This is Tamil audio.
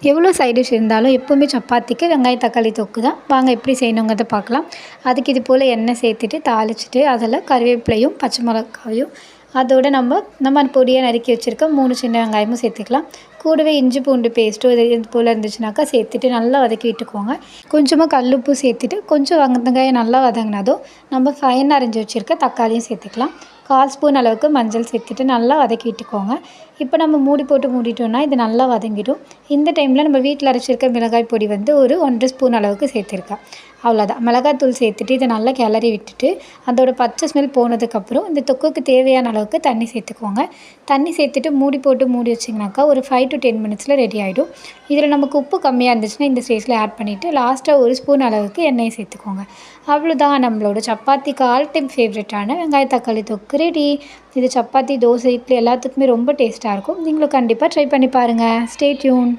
எவ்வளோ சைட் டிஷ் இருந்தாலும் எப்போவுமே சப்பாத்திக்கு வெங்காயம் தக்காளி தொக்கு தான். வாங்க எப்படி செய்யணுங்கிறத பார்க்கலாம். அதுக்கு இது போல் எண்ணெய் சேர்த்துட்டு தாளிச்சிட்டு அதில் கறிவேப்பிலையும் பச்சை மிளகாயும் அதோட நம்ம பொடியாக நறுக்கி வச்சுருக்க 3 சின்ன வெங்காயமும் சேர்த்துக்கலாம். கூடவே இஞ்சி பூண்டு பேஸ்ட்டும் இது போல் இருந்துச்சுனாக்கா சேர்த்துட்டு நல்லா வதக்கி விட்டுக்கோங்க. கொஞ்சமாக கல்லுப்பு சேர்த்துட்டு கொஞ்சம் வெங்காயம் நல்லா வதங்கினதும் நம்ம ஃபைனாக அரைஞ்சி வச்சுருக்க தக்காளியும் சேர்த்துக்கலாம். 1/4 ஸ்பூன் அளவுக்கு மஞ்சள் சேர்த்துட்டு நல்லா வதக்கி விட்டுக்கோங்க. இப்போ நம்ம மூடி போட்டு மூடிட்டோம்னா இது நல்லா வதங்கிடும். இந்த டைமில் நம்ம வீட்டில் அரைச்சிருக்க மிளகாய் பொடி ஒரு 1 ஸ்பூன் அளவுக்கு சேர்த்துருக்கேன். அவ்வளோதான். மிளகாத்தூள் சேர்த்துட்டு இதை நல்லா கிளறி விட்டுட்டு அதோட பச்சை ஸ்மெல் போனதுக்கப்புறம் இந்த தொக்குக்கு தேவையான அளவுக்கு தண்ணி சேர்த்துக்கோங்க. தண்ணி சேர்த்துட்டு மூடி போட்டு மூடி வச்சிங்கனாக்கா ஒரு 5 to 10 மினிட்ஸில் ரெடி ஆகிடும். இதில் நமக்கு உப்பு கம்மியாக இருந்துச்சுன்னா இந்த ஸ்டேஜில் ஆட் பண்ணிவிட்டு லாஸ்ட்டாக 1 ஸ்பூன் அளவுக்கு எண்ணெயை சேர்த்துக்கோங்க. அவ்வளோதான், நம்மளோட சப்பாத்திக்கு ஆல் டைம் ஃபேவரட்டான வெங்காய தக்காளி தொக்கு ரெடி. இது சப்பாத்தி, தோசை, இட்லி எல்லாத்துக்குமே ரொம்ப டேஸ்ட்டாக இருக்கும். நீங்களும் கண்டிப்பாக ட்ரை பண்ணி பாருங்கள். Stay tune.